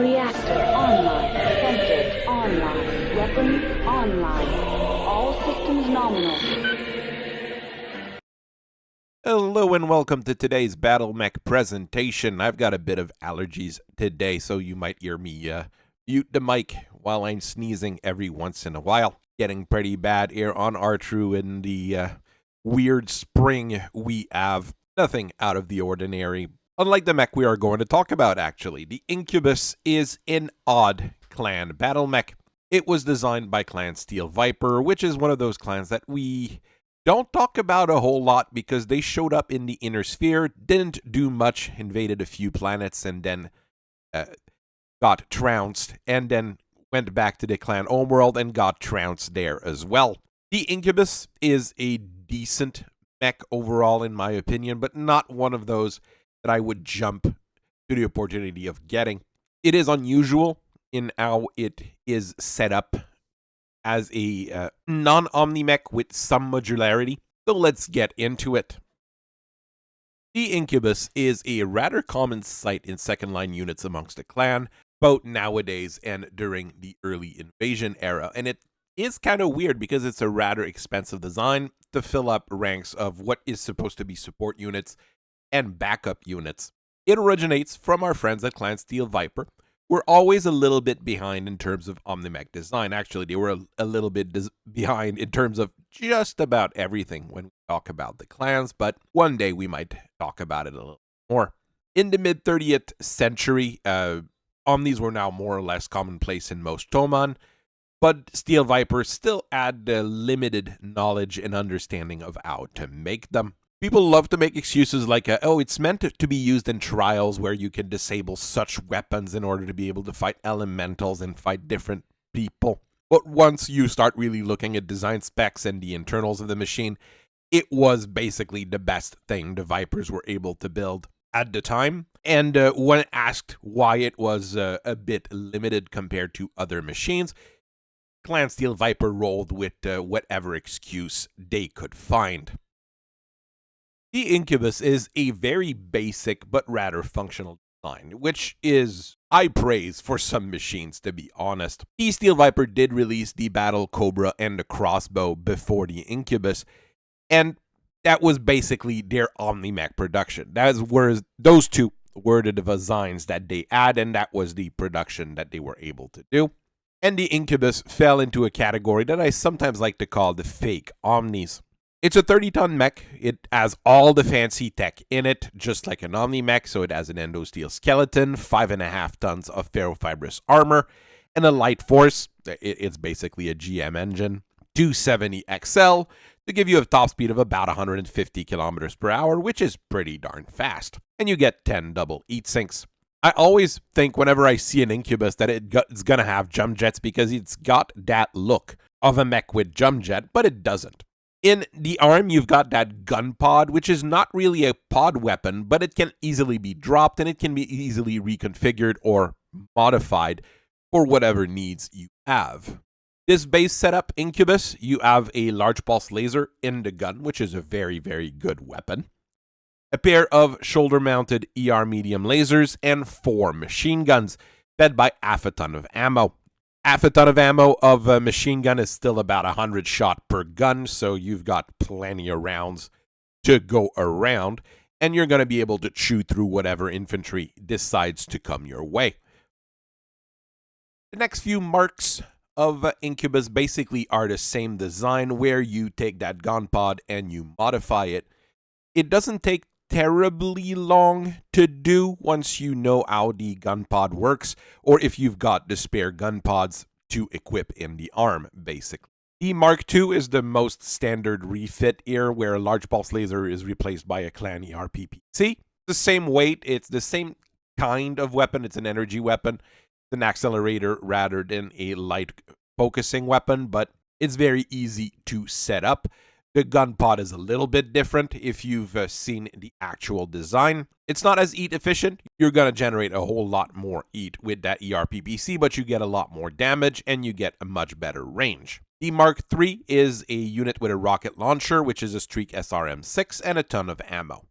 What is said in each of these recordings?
Reactor online. Sensors online. Weapons online. All systems nominal. Hello and welcome to today's Battletech presentation. I've got a bit of allergies today, so you might hear me mute the mic while I'm sneezing every once in a while. Getting pretty bad here on R-True in the weird spring we have. Nothing out of the ordinary. Unlike the mech we are going to talk about, actually. The Incubus is an odd clan battlemech. It was designed by Clan Steel Viper, which is one of those clans that we don't talk about a whole lot because they showed up in the inner sphere, didn't do much, invaded a few planets, and then got trounced, and then went back to the clan homeworld and got trounced there as well. The Incubus is a decent mech overall, in my opinion, but not one of those that I would jump to the opportunity of getting. It is unusual in how it is set up as a non-omnimech with some modularity, so let's get into it. The Incubus is a rather common sight in second-line units amongst the clan, both nowadays and during the early invasion era, and it is kind of weird because it's a rather expensive design to fill up ranks of what is supposed to be support units and backup units. It originates from our friends at Clan Steel Viper. We're always a little bit behind in terms of omnimech design. Actually, they were a little bit behind in terms of just about everything when we talk about the clans, but one day we might talk about it a little more. In the mid-30th century, Omnis were now more or less commonplace in most Toman, but Steel Viper still had limited knowledge and understanding of how to make them. People love to make excuses like, oh, it's meant to be used in trials where you can disable such weapons in order to be able to fight elementals and fight different people. But once you start really looking at design specs and the internals of the machine, it was basically the best thing the Vipers were able to build at the time. And when asked why it was a bit limited compared to other machines, Clan Steel Viper rolled with whatever excuse they could find. The Incubus is a very basic but rather functional design, which is high praise for some machines, to be honest. The Steel Viper did release the Battle Cobra and the Crossbow before the Incubus, and that was basically their omnimech production. Those two were the designs that they had, and that was the production that they were able to do. And the Incubus fell into a category that I sometimes like to call the fake Omnis. It's a 30-ton mech. It has all the fancy tech in it, just like an omnimech, so it has an endosteel skeleton, 5.5 tons of ferrofibrous armor, and a light force. It's basically a GM engine, 270 XL, to give you a top speed of about 150 kilometers per hour, which is pretty darn fast. And you get 10 double heat sinks. I always think whenever I see an Incubus that it's going to have jump jets because it's got that look of a mech with jump jet, but it doesn't. In the arm, you've got that gunpod, which is not really a pod weapon, but it can easily be dropped and it can be easily reconfigured or modified for whatever needs you have. This base setup Incubus, you have a large pulse laser in the gun, which is a very, very good weapon. A pair of shoulder-mounted ER medium lasers and 4 machine guns, fed by half a ton of ammo. Half a ton of ammo of a machine gun is still about 100 shot per gun, so you've got plenty of rounds to go around, and you're going to be able to chew through whatever infantry decides to come your way. The next few marks of Incubus basically are the same design, where you take that gunpod and you modify it. It doesn't take terribly long to do once you know how the gunpod works, or if you've got the spare gunpods to equip in the arm, basically. The Mark II is the most standard refit here, where a large pulse laser is replaced by a clan ERPPC. The same weight, it's the same kind of weapon, it's an energy weapon, it's an accelerator rather than a light focusing weapon, but it's very easy to set up. The gunpod is a little bit different if you've seen the actual design. It's not as heat efficient. You're going to generate a whole lot more heat with that ERPPC, but you get a lot more damage and you get a much better range. The Mark III is a unit with a rocket launcher, which is a Streak SRM-6 and a ton of ammo.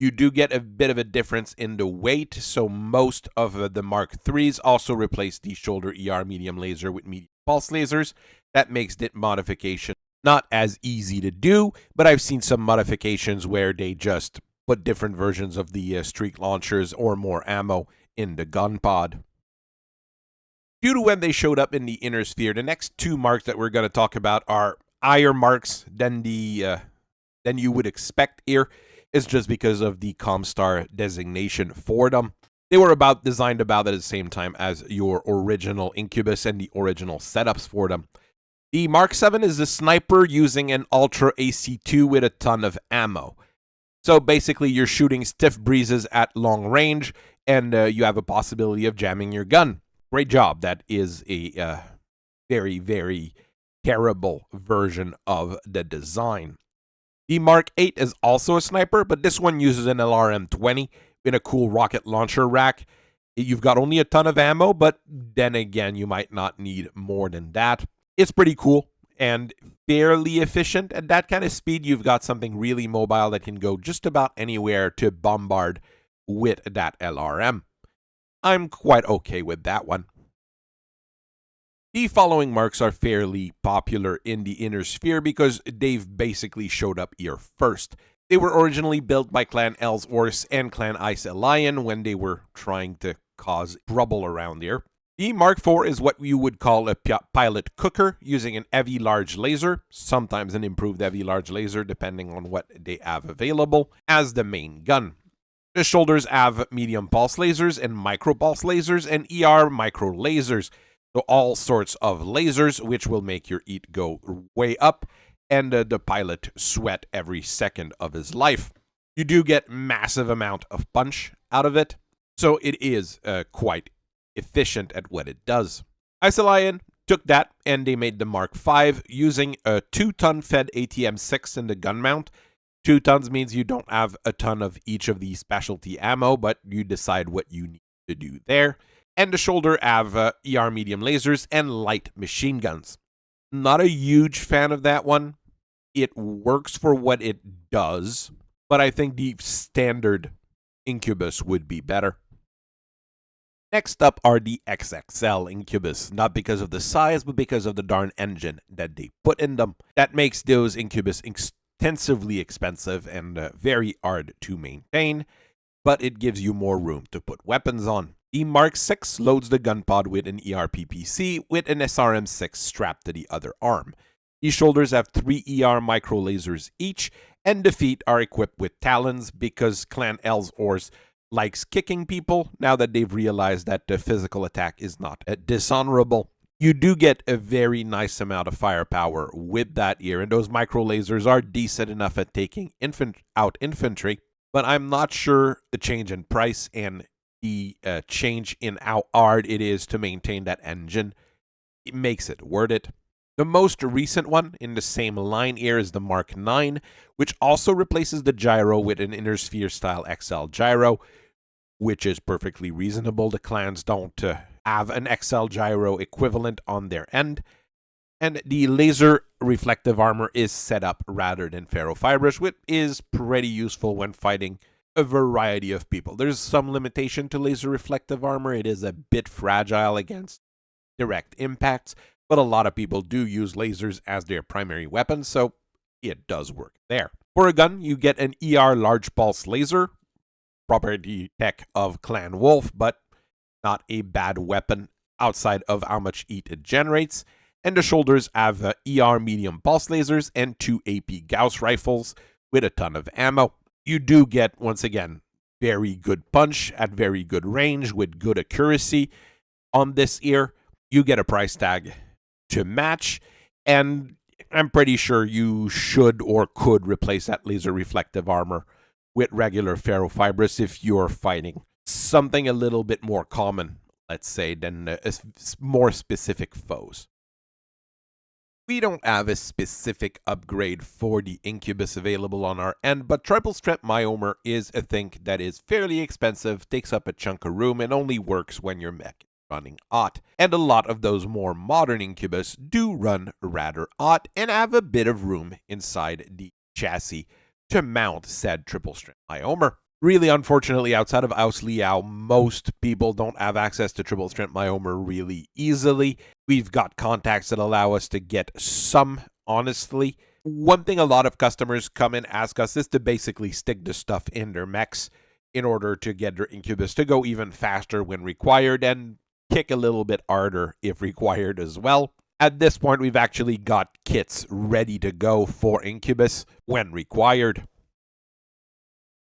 You do get a bit of a difference in the weight, so most of the Mark IIIs also replace the shoulder ER medium laser with medium pulse lasers. That makes the modification not as easy to do, but I've seen some modifications where they just put different versions of the streak launchers or more ammo in the gun pod. Due to when they showed up in the inner sphere, the next two marks that we're going to talk about are higher marks than you would expect here. Is just because of the Comstar designation for them. They were designed about at the same time as your original Incubus and the original setups for them. The Mark 7 is a sniper using an Ultra AC2 with a ton of ammo. So basically you're shooting stiff breezes at long range and you have a possibility of jamming your gun. Great job. That is a very, very terrible version of the design. The Mark 8 is also a sniper, but this one uses an LRM-20 in a cool rocket launcher rack. You've got only a ton of ammo, but then again, you might not need more than that. It's pretty cool and fairly efficient. At that kind of speed, you've got something really mobile that can go just about anywhere to bombard with that LRM. I'm quite okay with that one. The following marks are fairly popular in the inner sphere because they've basically showed up here first. They were originally built by Clan Ellsworth and Clan Ice Lion when they were trying to cause trouble around here. The Mark IV is what you would call a pilot cooker using an heavy large laser, sometimes an improved heavy large laser depending on what they have available, as the main gun. The shoulders have medium pulse lasers and micro pulse lasers and ER micro lasers. So all sorts of lasers, which will make your EAT go way up, and the pilot sweat every second of his life. You do get massive amount of punch out of it, so it is quite efficient at what it does. Isolian took that, and they made the Mark V using a 2-ton fed ATM-6 in the gun mount. 2 tons means you don't have a ton of each of these specialty ammo, but you decide what you need to do there. And the shoulder have ER medium lasers and light machine guns. Not a huge fan of that one. It works for what it does, but I think the standard Incubus would be better. Next up are the XXL Incubus, not because of the size, but because of the darn engine that they put in them. That makes those Incubus extensively expensive and very hard to maintain, but it gives you more room to put weapons on. The Mark VI loads the gun pod with an ERPPC with an SRM-6 strapped to the other arm. These shoulders have 3 ER micro lasers each, and the feet are equipped with talons because Clan Ellsworth likes kicking people now that they've realized that the physical attack is not dishonorable. You do get a very nice amount of firepower with that here, and those micro lasers are decent enough at taking out infantry, but I'm not sure the change in price and the change in how hard it is to maintain that engine, it makes it worth it. The most recent one in the same line here is the Mark IX, which also replaces the gyro with an inner sphere style XL gyro, which is perfectly reasonable. The clans don't have an XL gyro equivalent on their end. And the laser reflective armor is set up rather than ferrofibrous, which is pretty useful when fighting a variety of people. There's some limitation to laser reflective armor. It is a bit fragile against direct impacts, but a lot of people do use lasers as their primary weapon, so it does work there. For a gun, you get an ER large pulse laser, property tech of Clan Wolf, but not a bad weapon outside of how much heat it generates. And the shoulders have ER medium pulse lasers and 2 AP Gauss rifles with a ton of ammo. You do get, once again, very good punch at very good range with good accuracy. On this ear, you get a price tag to match, and I'm pretty sure you should or could replace that laser reflective armor with regular ferrofibrous if you're fighting something a little bit more common, let's say, than more specific foes. We don't have a specific upgrade for the Incubus available on our end, but triple strength myomer is a thing that is fairly expensive, takes up a chunk of room, and only works when your mech is running hot. And a lot of those more modern Incubus do run rather hot and have a bit of room inside the chassis to mount said triple strength myomer. Really, unfortunately, outside of Aus Liao, most people don't have access to triple strength myomer really easily. We've got contacts that allow us to get some, honestly. One thing a lot of customers come and ask us is to basically stick the stuff in their mechs in order to get their Incubus to go even faster when required and kick a little bit harder if required as well. At this point, we've actually got kits ready to go for Incubus when required.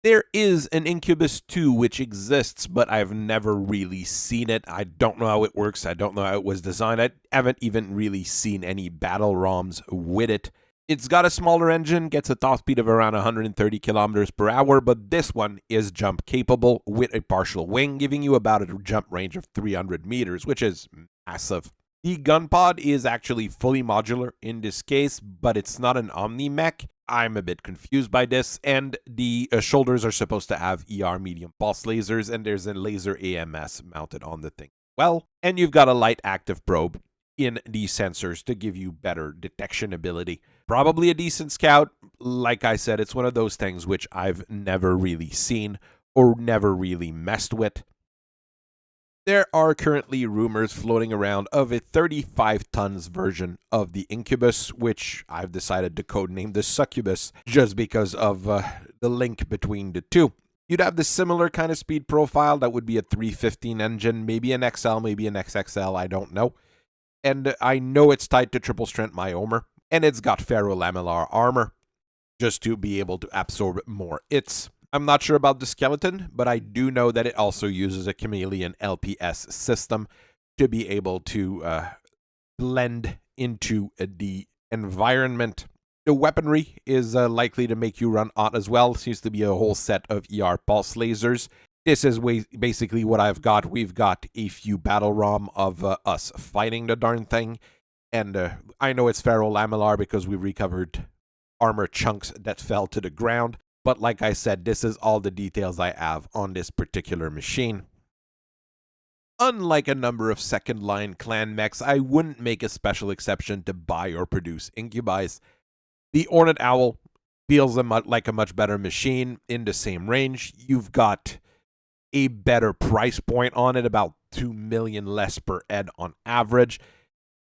There is an Incubus 2 which exists, but I've never really seen it. I don't know how it works. I don't know how it was designed. I haven't even really seen any battle ROMs with it. It's got a smaller engine, gets a top speed of around 130 kilometers per hour, but this one is jump capable with a partial wing, giving you about a jump range of 300 meters, which is massive. The gunpod is actually fully modular in this case, but it's not an omnimech. I'm a bit confused by this, and the shoulders are supposed to have ER medium pulse lasers, and there's a laser AMS mounted on the thing. Well, and you've got a light active probe in the sensors to give you better detection ability. Probably a decent scout. Like I said, it's one of those things which I've never really seen or never really messed with. There are currently rumors floating around of a 35 tons version of the Incubus, which I've decided to codename the Succubus just because of the link between the two. You'd have the similar kind of speed profile. That would be a 315 engine, maybe an XL, maybe an XXL, I don't know. And I know it's tied to triple strength myomer, and it's got ferrolamellar armor just to be able to absorb more hits. I'm not sure about the skeleton, but I do know that it also uses a chameleon LPS system to be able to blend into the environment. The weaponry is likely to make you run hot as well. Seems to be a whole set of ER pulse lasers. This is basically what I've got. We've got a few battle ROM of us fighting the darn thing. And I know it's ferrolamellar because we recovered armor chunks that fell to the ground. But like I said, this is all the details I have on this particular machine. Unlike a number of second-line clan mechs, I wouldn't make a special exception to buy or produce Incubus. The Hornet Owl feels like a much better machine in the same range. You've got a better price point on it, about 2 million less per head on average.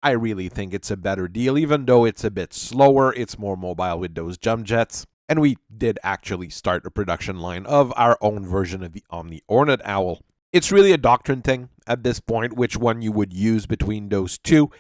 I really think it's a better deal, even though it's a bit slower. It's more mobile with those jump jets. And we did actually start a production line of our own version of the Omni Hornet Owl. It's really a doctrine thing at this point, which one you would use between those two.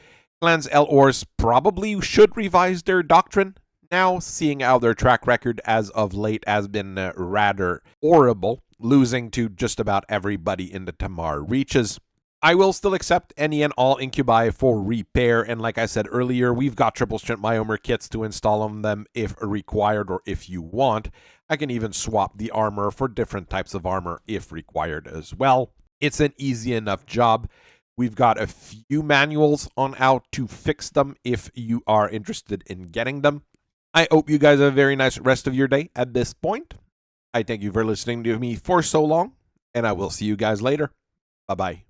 Clans LORs probably should revise their doctrine now, seeing how their track record as of late has been rather horrible, losing to just about everybody in the Tamar reaches. I will still accept any and all Incubi for repair, and like I said earlier, we've got triple strength myomer kits to install on them if required or if you want. I can even swap the armor for different types of armor if required as well. It's an easy enough job. We've got a few manuals on how to fix them if you are interested in getting them. I hope you guys have a very nice rest of your day at this point. I thank you for listening to me for so long, and I will see you guys later. Bye-bye.